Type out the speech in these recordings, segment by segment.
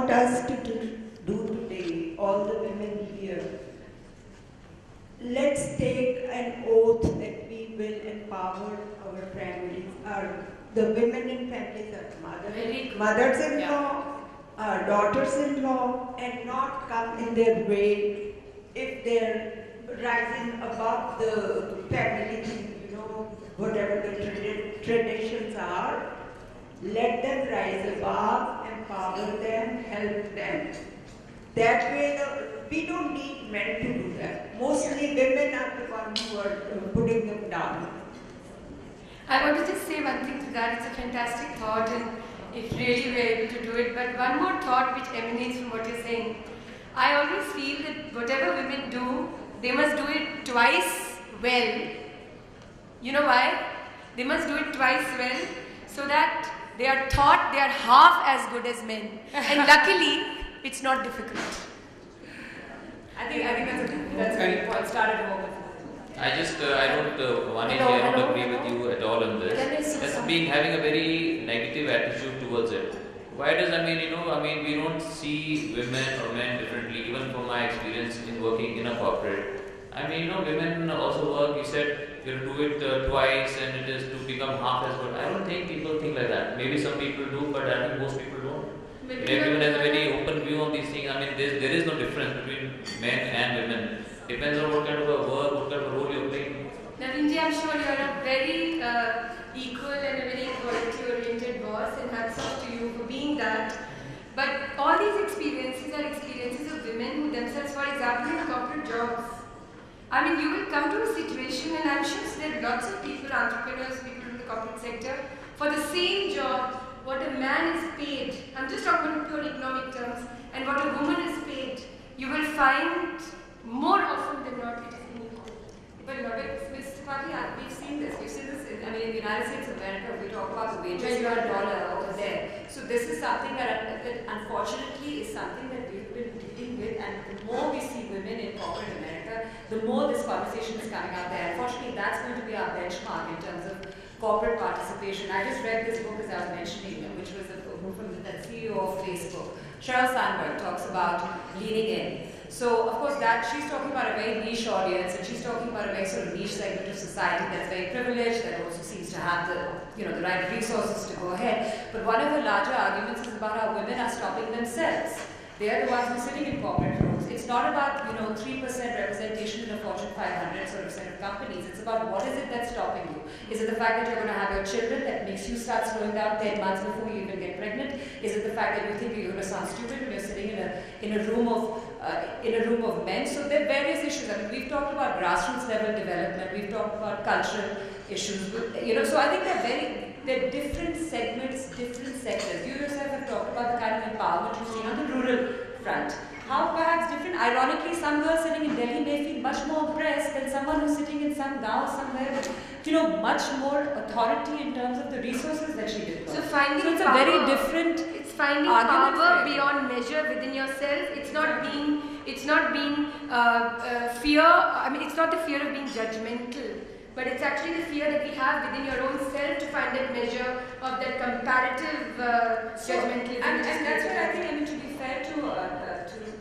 want us to do today, all the women here, let's take an oath that we will empower our families, the women in families, our mothers-in-law, our daughters-in-law, and not come in their way if they're rising above the family, whatever the traditions are. Let them rise above, empower them, help them. That way, we don't need men to do that. Mostly women are the ones who are putting them down. I want to just say one thing to that. It's a fantastic thought, and if really we're able to do it. But one more thought which emanates from what you're saying. I always feel that whatever women do, they must do it twice well. You know why? They must do it twice well, so that they are thought they are half as good as men. And luckily, it's not difficult. I think that's a great point. Start at home. I don't agree with you at all on this. As having a very negative attitude towards it. Why does, we don't see women or men differently, even from my experience in working in a corporate. Women also work, you said, you do it twice and it is to become half as good. I don't think people think like that. Maybe some people do, but I think most people don't. Everyone has a very open view on these things. There is no difference between men and women. Depends on what kind of a work, what kind of a role you're playing. Navinji, I'm sure you're a very equal and a very equality-oriented boss, and hats off to you for being that. But all these experiences are experiences of women who themselves, for example, in corporate jobs. You will come to a situation, and I'm sure there are lots of people, entrepreneurs, people in the corporate sector, for the same job, what a man is paid, I'm just talking in pure economic terms, and what a woman is paid, you will find more often than not it is unequal. But Mr. Pati, we've seen this in the United States of America, we talk about the wages per dollar over there. So this is something that unfortunately is something that we've been dealing with, and the more we see women in corporate America, the more this conversation is coming out there. Unfortunately, that's going to be our benchmark in terms of corporate participation. I just read this book, as I was mentioning, which was a book from the CEO of Facebook. Sheryl Sandberg talks about leaning in. So, of course, she's talking about a very niche audience, and she's talking about a very sort of niche segment of society that's very privileged, that also seems to have the right resources to go ahead. But one of her larger arguments is about how women are stopping themselves. They are the ones who are sitting in corporate rooms. It's not about 3% representation in a Fortune 500 sort of set of companies. It's about what is it that's stopping you. Is it the fact that you're going to have your children that makes you start slowing down 10 months before you even get pregnant? Is it the fact that you think you're going to sound stupid when you're sitting in a room of men? So there are various issues. We've talked about grassroots level development. We've talked about cultural issues. So I think they're different segments, different sectors. You yourself have talked about the kind of empowerment you've seen on the rural front. How perhaps different? Ironically, some girl sitting in Delhi may feel much more oppressed than someone who's sitting in some gaon somewhere with, much more authority in terms of the resources that she did. So finding it's power, a very different. It's finding power beyond measure within yourself. It's not being fear. It's not the fear of being judgmental, but it's actually the fear that we have within your own self to find that measure of that comparative judgmentalism. And that's what I think, to be fair to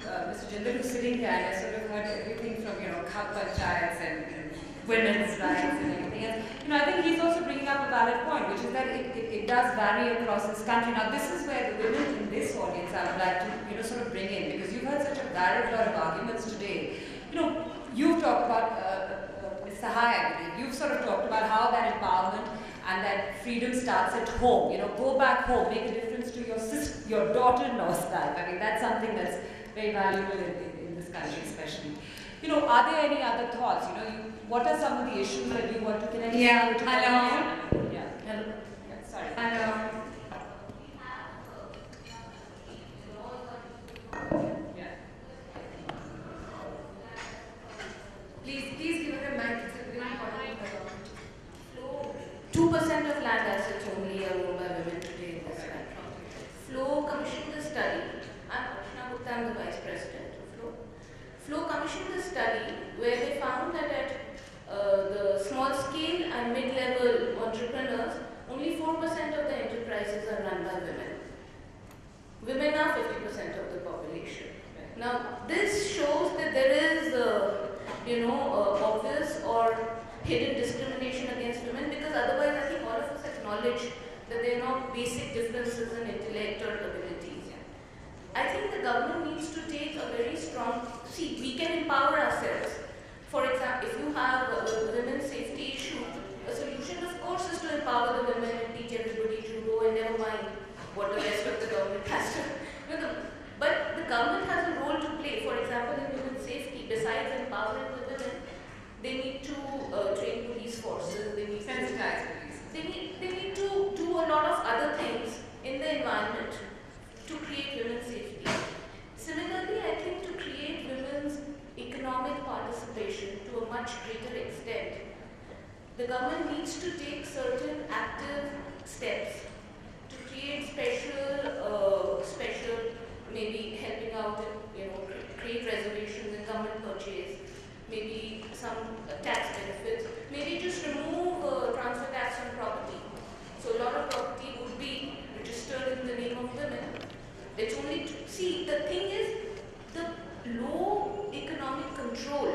Mr. Jindal, who's sitting here, and I sort of heard everything from, khap panchayats and women's rights and everything else. I think he's also bringing up a valid point, which is that it does vary across this country. Now, this is where the women in this audience I would like to, sort of bring in, because you've heard such a varied lot of arguments today. You've talked about Ms. Sahai, I believe. You've sort of talked about how that empowerment and that freedom starts at home. Go back home, make a difference to your daughter-in-law's life. That's something that's very valuable in this country, especially. Are there any other thoughts? What are some of the issues that you want to connect? Yeah, hello. Yeah, hello. Yeah, sorry. Hello. Yeah. Please give her a mic. It's a very important point. 2% of land assets only are owned by women today in this country. Flow commissioned a study. I'm Krishna Gupta, I'm the Vice President of Flow. Flow commissioned a study where they found that at the small scale and mid-level entrepreneurs, only 4% of the differences in intellect or abilities. I think the government needs to take a very strong, see, we can empower ourselves. For example, if you have a women's safety issue, a solution of course is to empower the women and teach everybody to go and never mind what the rest of the government has to do. But the government has a role to play. For example, in women's safety, besides empowering the women, they need to train police forces, they need Sensitize police. they need to do a lot of other things in the environment to create women's safety. Similarly, I think to create women's economic participation to a much greater extent, the government needs to take certain active steps to create special, maybe helping out in, create reservations in government purchase, maybe some tax benefits, maybe just remove transfer tax on property. So a lot of property would be registered in the name of women. It's only see, the thing is, the low economic control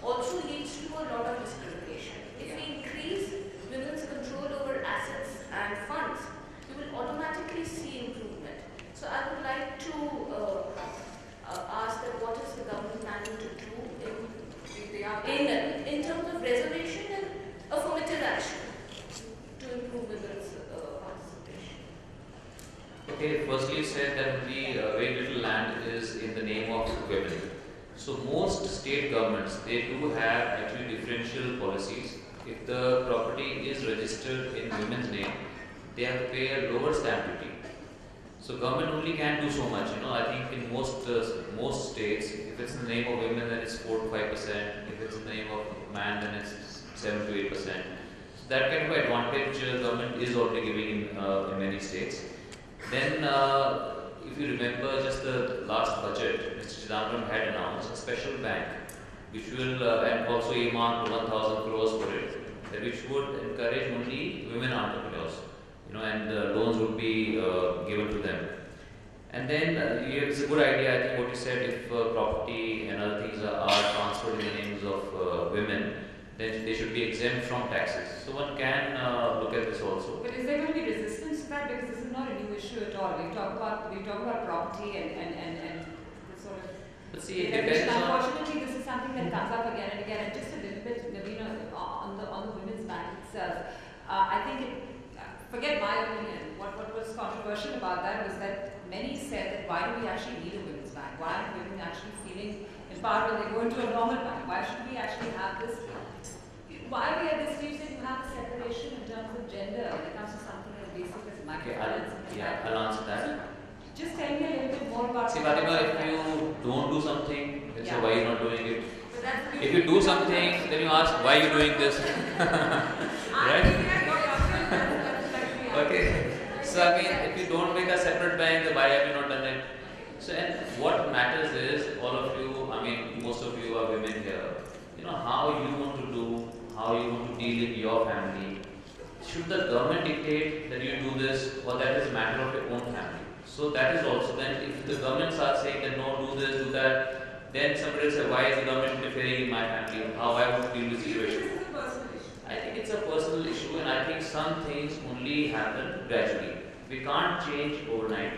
also leads to a lot of discrimination. If we increase women's control over assets and funds, you will automatically see improvement. So I would like to ask that what is the government planning to do in terms of reservation and affirmative action to improve women's participation. Okay, firstly you said that the very little land is in the name of women. So most state governments, they do have actually differential policies. If the property is registered in women's name, they have to pay a lower stamp duty. So government only can do so much. I think in most states, if it's in the name of women, then it's 4 to 5%. If it's in the name of man, then it's 7 to 8%. So that kind of advantage government is already giving in many states. Then, if you remember just the last budget, Mr. Chidambaram had announced a special bank, which will and also earmarked 1,000 crores for it, which would encourage only women entrepreneurs. And loans would be given to them. And then it's a good idea, I think, what you said, if property and other things are transferred in the names of women, then they should be exempt from taxes. So one can look at this also. But is there going to be resistance to that? Because this is not a new issue at all. We talk about property and sort of. But see, it depends on. Unfortunately, this is something that comes up again and again. And just a little bit, on the women's bank itself, I think forget my opinion. What was controversial about that was that many said that why do we actually need a women's bank? Why aren't women actually feeling empowered when they go into a normal bank? Why should we actually have this? Why are we at this stage that you have a separation in terms of gender when it comes to something as basic as microfinance? I'll answer that. So just tell me a little bit more about. See, Fatima, if you don't do something, then say why you're not doing it. But that's If you do something, then you ask why you're doing this. Right? Okay. So I mean, if you don't make a separate bank, then why have you not done it? So and what matters is all of you. I mean, most of you are women here. How you want to do, how you want to deal in your family. Should the government dictate that you do this, or that is a matter of your own family? So that is also then, if the government starts saying that no, do this, do that, then somebody will say, why is the government interfering in my family? How I want to deal with the situation? I think it's a personal issue, and I think some things only happen gradually. We can't change overnight.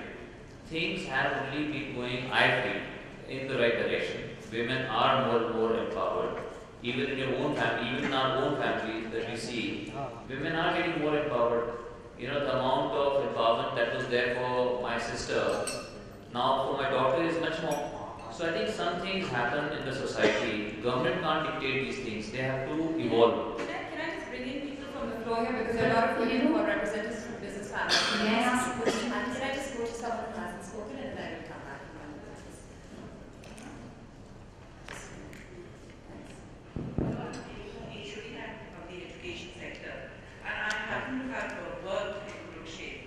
Things have only been going, I feel, in the right direction. Women are more and more empowered. Even in your own family, even in our own families that we see, women are getting more empowered. The amount of empowerment that was there for my sister, now for my daughter is much more. So I think some things happen in the society. Government can't dictate these things. They have to evolve. Can I just bring in people from the floor here, because there are a lot of women who are representatives from business families. Yes. Can I just go to someone who hasn't spoken and then I will come back? Usually I'm from the education sector, and I happen to have worked in good shape.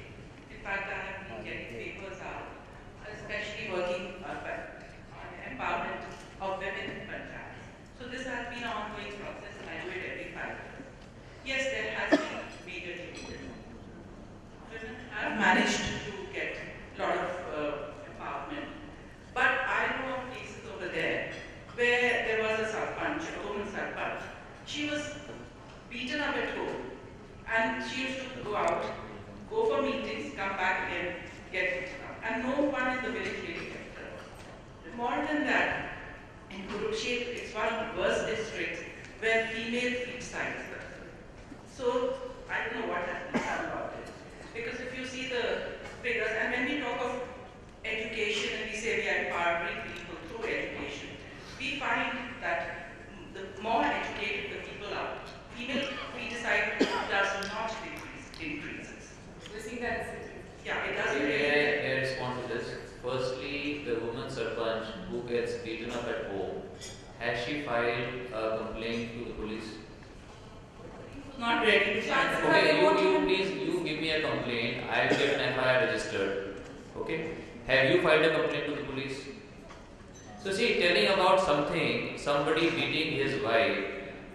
In fact, I have been getting papers out, especially working on empowerment of women in panchayats. So this has been an ongoing process, and I do it every 5 years. Yes, there has been major changes. Women have managed filed a complaint to the police? Not ready to file. Okay, you please, you give me a complaint, I will get an FIR registered. Okay? Have you filed a complaint to the police? So see, telling about something, somebody beating his wife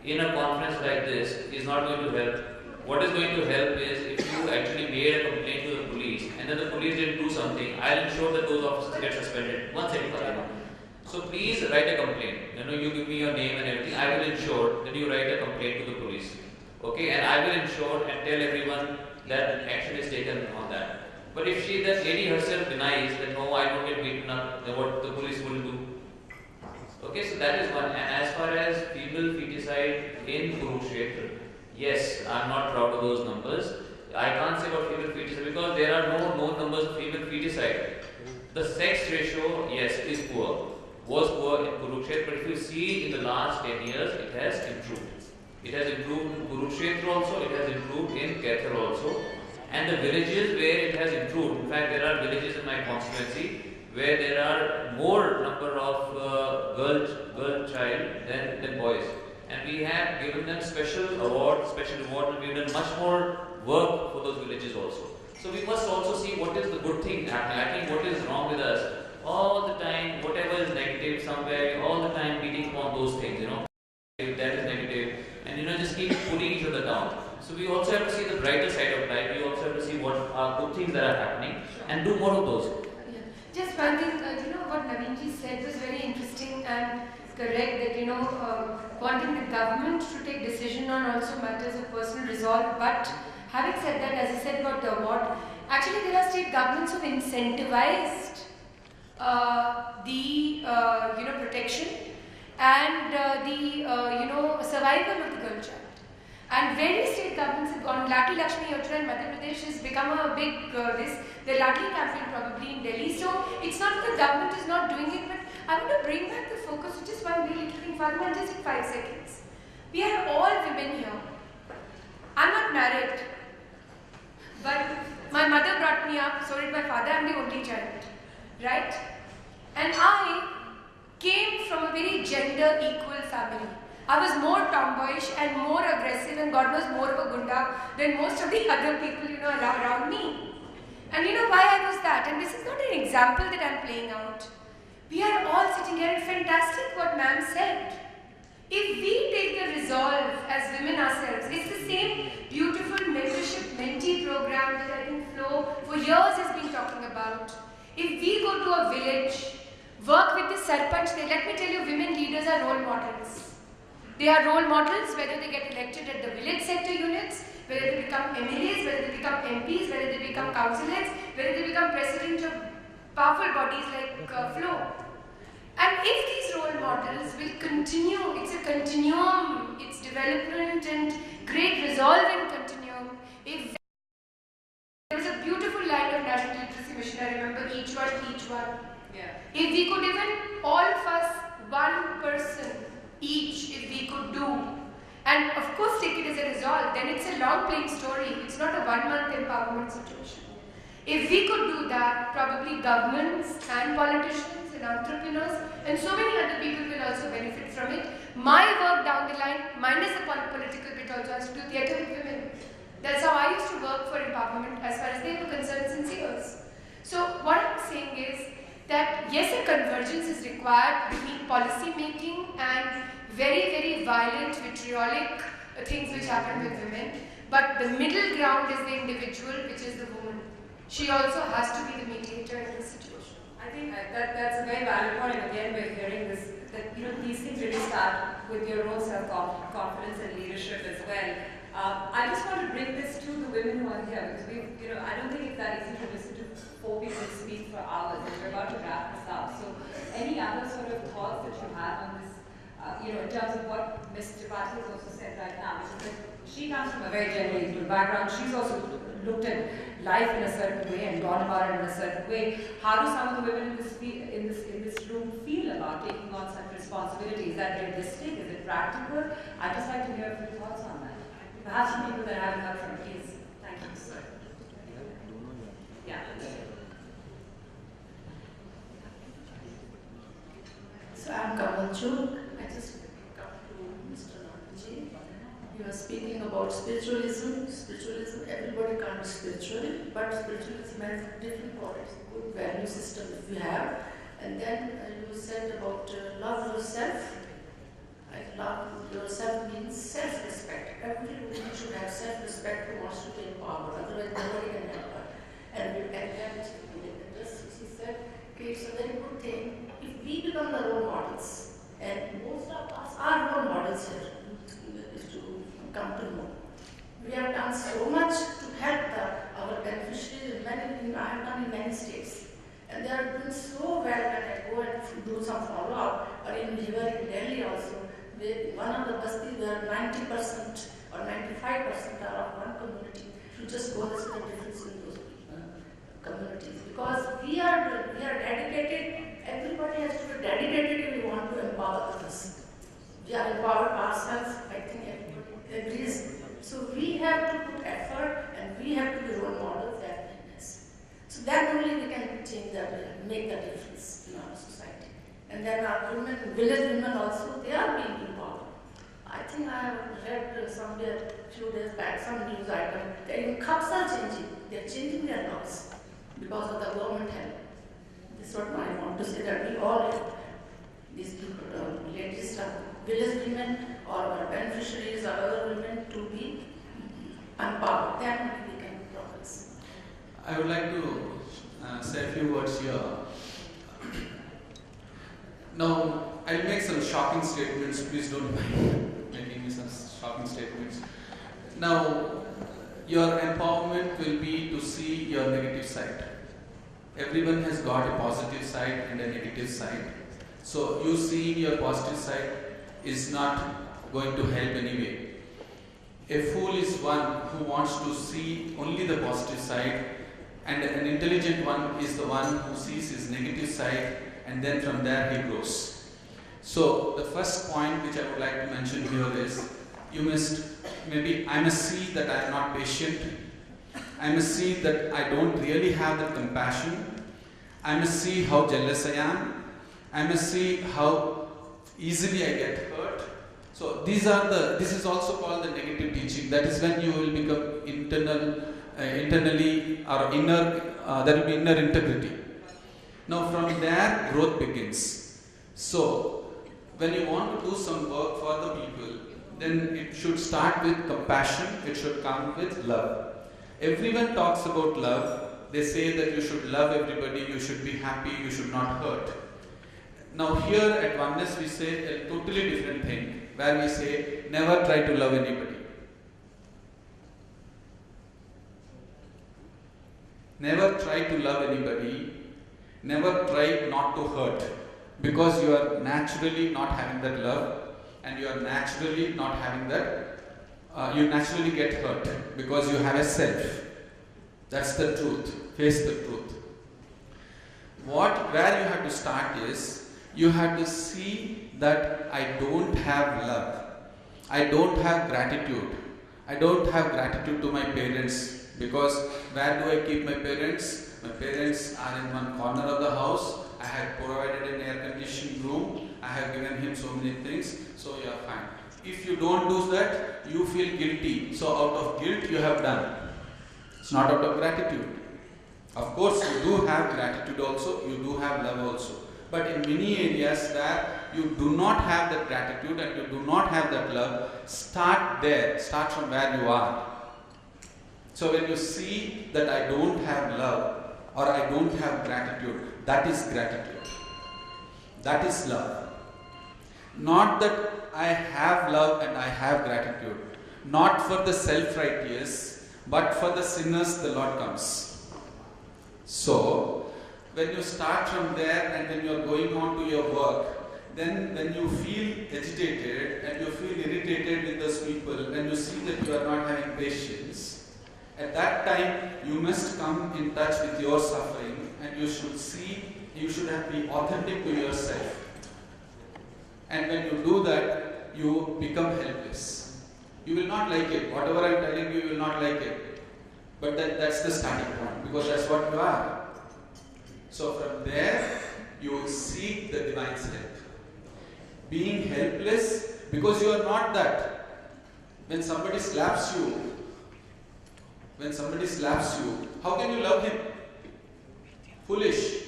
in a conference like this is not going to help. What is going to help is if you actually made a complaint to the police and then the police didn't do something, I'll ensure that those officers get suspended. One second, Fatima. So please write a complaint. You give me your name and everything. I will ensure that you write a complaint to the police. Okay, and I will ensure and tell everyone that action is taken on that. But if that lady herself denies that no, I don't get beaten up, then what the police will do? Okay, so that is one. And as far as female feticide in Kurukshetra, yes, I am not proud of those numbers. I can't say about female feticide because there are no known numbers of female feticide. The sex ratio, yes, is poor. Was poor in Kurukshetra, but if you see in the last 10 years, it has improved. It has improved in Kurukshetra also, it has improved in Kaithal also. And the villages where it has improved, in fact, there are villages in my constituency where there are more number of girl child than boys. And we have given them special award, special reward, and we have done much more work for those villages also. So we must also see what is the good thing happening. I think what is wrong with us, all the time, whatever is negative somewhere, all the time beating upon those things, that is negative, and just keep putting each other down. So we also have to see the brighter side of life. We also have to see what are good things that are happening and do more of those. Just one thing, what Naveenji said was very interesting and correct that, wanting the government to take decision on also matters of personal resolve. But having said that, as I said about the award, actually there are state governments who have incentivized the protection and the survival of the girl child. And various state governments have gone. Ladli Lakshmi Yojana in Madhya Pradesh has become a big the Ladli campaign probably in Delhi. So it's not that the government is not doing it, but I want to bring back the focus to just one really little thing. Fatima, just in 5 seconds. We are all women here. I'm not married, but my mother brought me up, so did my father. I'm the only child, right? And I came from a very gender equal family. I was more tomboyish and more aggressive and God knows more of a gunda than most of the other people, around me. And why I was that? And this is not an example that I'm playing out. We are all sitting here and fantastic what ma'am said. If we take the resolve as women ourselves, it's the same beautiful mentorship mentee program that I think Flo for years has been talking about. If we go to a village, work with the sarpanch, let me tell you, women leaders are role models. They are role models whether they get elected at the village sector units, whether they become MLAs, whether they become MPs, whether they become councillors, whether they become president of powerful bodies like Flo. And if these role models will continue, it's a continuum, it's development and great resolve in continuum. If there was a beautiful line of National Literacy Mission, I remember each one. Yeah. If we could even, all of us, one person each, if we could do, and of course take it as a resolve, then it's a long playing story. It's not a 1 month empowerment situation. If we could do that, probably governments and politicians and entrepreneurs and so many other people will also benefit from it. My work down the line, minus the political bit, also has to do theatre with women. That's how I used to work for empowerment as far as they were concerned since years. So what I'm saying is that yes, a convergence is required between policy making and very, very violent, vitriolic things which happen with women. But the middle ground is the individual, which is the woman. She also has to be the mediator in this situation. I think that's a very valid point. And again, we're hearing this, that these things really start with your own self-confidence and leadership as well. I just want to bring this to the women who are here because I don't think it's that easy to listen to 4 people speak for hours, and we're about to wrap this up. So, any other sort of thoughts that you have on this, in terms of what Ms. Tripathi has also said right now, which is that she comes from a very gender equal background. She's also looked at life in a certain way and gone about it in a certain way. How do some of the women in this room feel about taking on such responsibilities? Is that realistic? Is it practical? I'd just like to hear a few thoughts on that. Perhaps some people that I haven't heard from, please. Thank you, sir. Yeah. So I'm Kamal Chuk. about spiritualism. Spiritualism, everybody can't be spiritual, but spiritualism has different qualities, good value system if you have. And then you said about love yourself. Love yourself means self-respect. Every woman should have self-respect who wants to be empowered, otherwise nobody can help her. And then she said, okay, it's a very good thing if we become the role models, and most of us are role models here, to come to know. We have done so much to help our beneficiaries. I have done in many states. And they are doing so well when I go and do some follow-up, or in here in Delhi also. One of the bastis where 90% or 95% are of one community. You just go and see the difference in those communities. Because we are dedicated, everybody has to be dedicated if we want to empower others. We are empowered ourselves, I think everybody agrees. So we have to put effort and we have to be role models as witness. So that only we can change that, make the difference in our society. And then our women, village women also, they are being empowered. I think I have read somewhere a few days back some news item that even cups are changing. They are changing their laws because of the government help. This is what I want to say, that we all have these people, ladies, village women or our beneficiaries or other women to be empowered. Then we can progress. I would like to say a few words here. Now, I'll make some shocking statements. Please don't mind making me some shocking statements. Now, your empowerment will be to see your negative side. Everyone has got a positive side and a negative side. So, you seeing your positive side is not going to help anyway. A fool is one who wants to see only the positive side, and an intelligent one is the one who sees his negative side, and then from there he grows. So the first point which I would like to mention here is, I must see that I am not patient. I must see that I don't really have that compassion. I must see how jealous I am. I must see how easily I get hurt. So this is also called the negative teaching. That is when you will become internally or inner, there will be inner integrity. Now from there, growth begins. So when you want to do some work for the people, then it should start with compassion, it should come with love. Everyone talks about love. They say that you should love everybody, you should be happy, you should not hurt. Now here at Oneness we say a totally different thing, where we say never try to love anybody. Never try to love anybody. Never try not to hurt, because you are naturally not having that love, and you are naturally not having that, you naturally get hurt because you have a self. That's the truth. Face the truth. Where you have to start is, you have to see that I don't have love. I don't have gratitude. I don't have gratitude to my parents, because where do I keep my parents? My parents are in one corner of the house. I have provided an air-conditioned room. I have given him so many things. So you are fine. If you don't do that, you feel guilty. So out of guilt you have done. It's not out of gratitude. Of course, you do have gratitude also. You do have love also. But in many areas where you do not have that gratitude and you do not have that love, start there. Start from where you are. So when you see that I don't have love, or I don't have gratitude, that is gratitude. That is love. Not that I have love and I have gratitude. Not for the self-righteous, but for the sinners the Lord comes. So, when you start from there and when you are going on to your work, then when you feel agitated and you feel irritated with those people and you see that you are not having patience, at that time, you must come in touch with your suffering, and you should have be authentic to yourself. And when you do that, you become helpless. You will not like it. Whatever I am telling you will not like it. But that's the starting point, because that's what you are. So from there, you seek the Divine's help. Being helpless, because you are not that. When somebody slaps you, how can you love him? Foolish.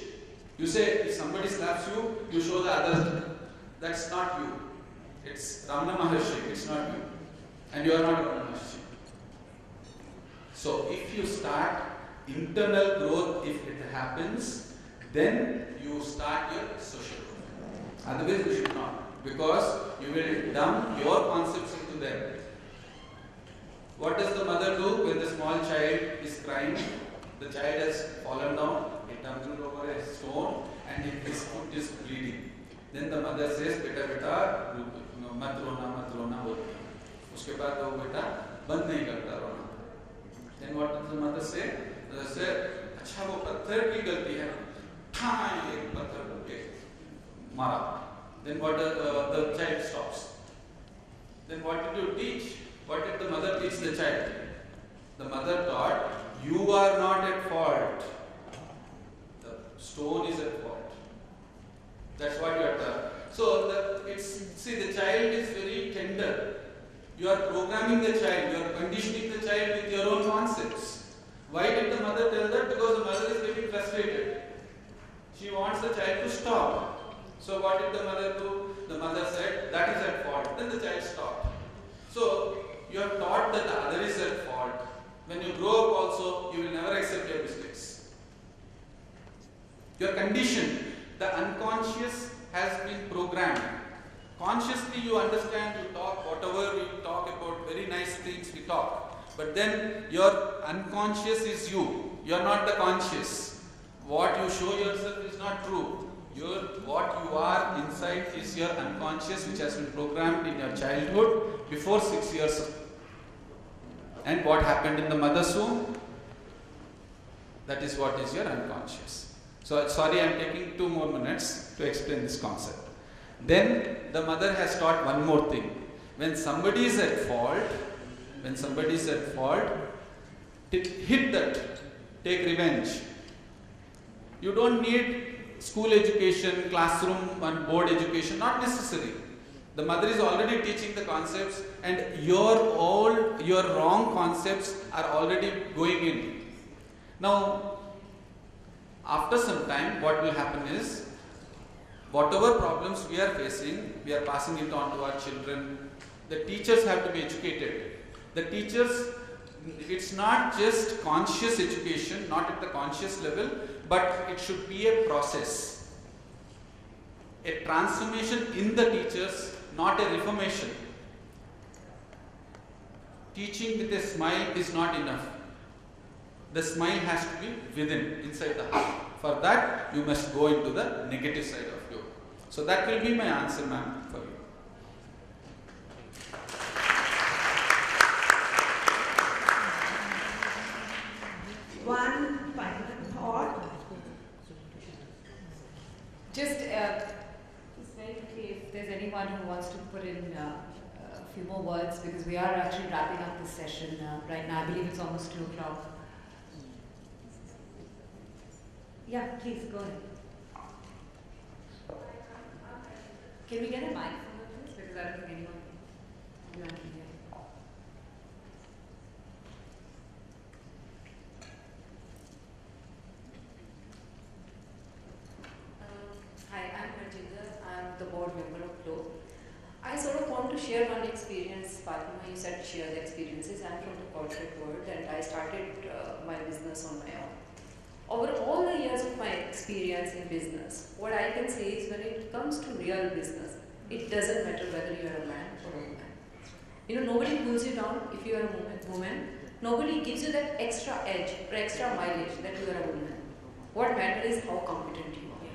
You say, if somebody slaps you, you show the other. That's not you. It's Ramana Maharshi, it's not you. And you are not Ramana Maharshi. So if you start internal growth, if it happens, then you start your social growth. Otherwise you should not. Because you will dump your concepts into them. What does the mother do when the small child is crying? The child has fallen down, he tumbled over a stone and his foot is bleeding. Then the mother says, beta beta, mat rona bolti. Uske baad wo beta band nahi karta rona. Then what does the mother say? The mother says, अच्छा वो पत्थर की गलती है, ठाई एक पत्थर के मारा. Then what the child stops. Then what did you teach? What did the mother teach the child? The mother taught, you are not at fault. The stone is at fault. That's what you are taught. So the child is very tender. You are programming the child, you are conditioning the child with your own concepts. Why did the mother tell that? Because the mother is getting frustrated. She wants the child to stop. So what did the mother do? The mother said, that is at fault. Then the child stopped. So you have taught that the other is at fault. When you grow up also, you will never accept your mistakes. You are conditioned. The unconscious has been programmed. Consciously you understand, you talk, whatever we talk about, very nice things we talk. But then your unconscious is you. You are not the conscious. What you show yourself is not true. What you are inside is your unconscious, which has been programmed in your childhood before 6 years old. And what happened in the mother's womb? That is what is your unconscious. So sorry, I am taking 2 more minutes to explain this concept. Then the mother has taught one more thing. When somebody is at fault, hit that, take revenge. You don't need school education, classroom and board education, not necessary. The mother is already teaching the concepts and your wrong concepts are already going in. Now, after some time, what will happen is, whatever problems we are facing, we are passing it on to our children. The teachers have to be educated. The teachers, it's not just conscious education, not at the conscious level, but it should be a process. A transformation in the teachers, not a reformation. Teaching with a smile is not enough. The smile has to be within, inside the heart. For that, you must go into the negative side of you. So that will be my answer, ma'am, for you. One final thought. Just very quickly, if there's anyone who wants to put in a few more words, because we are actually wrapping up this session right now. I believe it's almost 2 o'clock. Yeah, please go ahead. Can we get a mic from her, please? Because I don't think anyone can hear. Hi, I'm Harjinder. I'm the board member of Flow. I sort of want to share one experience. Fatima, you said share the experiences. I'm from the corporate world and I started my business on my own. Over all the years of my experience in business, what I can say is when it comes to real business, it doesn't matter whether you are a man or a woman. You know, nobody pulls you down if you are a woman. Nobody gives you that extra edge or extra mileage that you are a woman. What matters is how competent you are,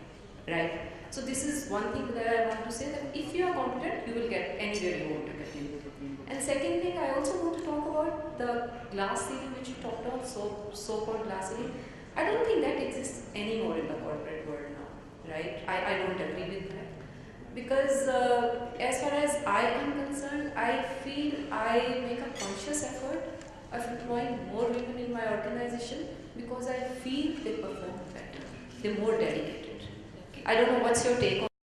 right? So this is one thing that I want to say, that if you are competent, you will get anywhere you want to get in. And second thing, I also want to talk about the glass ceiling which you talked about, so-called glass ceiling. I don't think that exists anymore in the corporate world now, right? I don't agree with that. Because as far as I am concerned, I feel I make a conscious effort of employing more women in my organization because I feel they perform better. They're more dedicated. I don't know what's your take on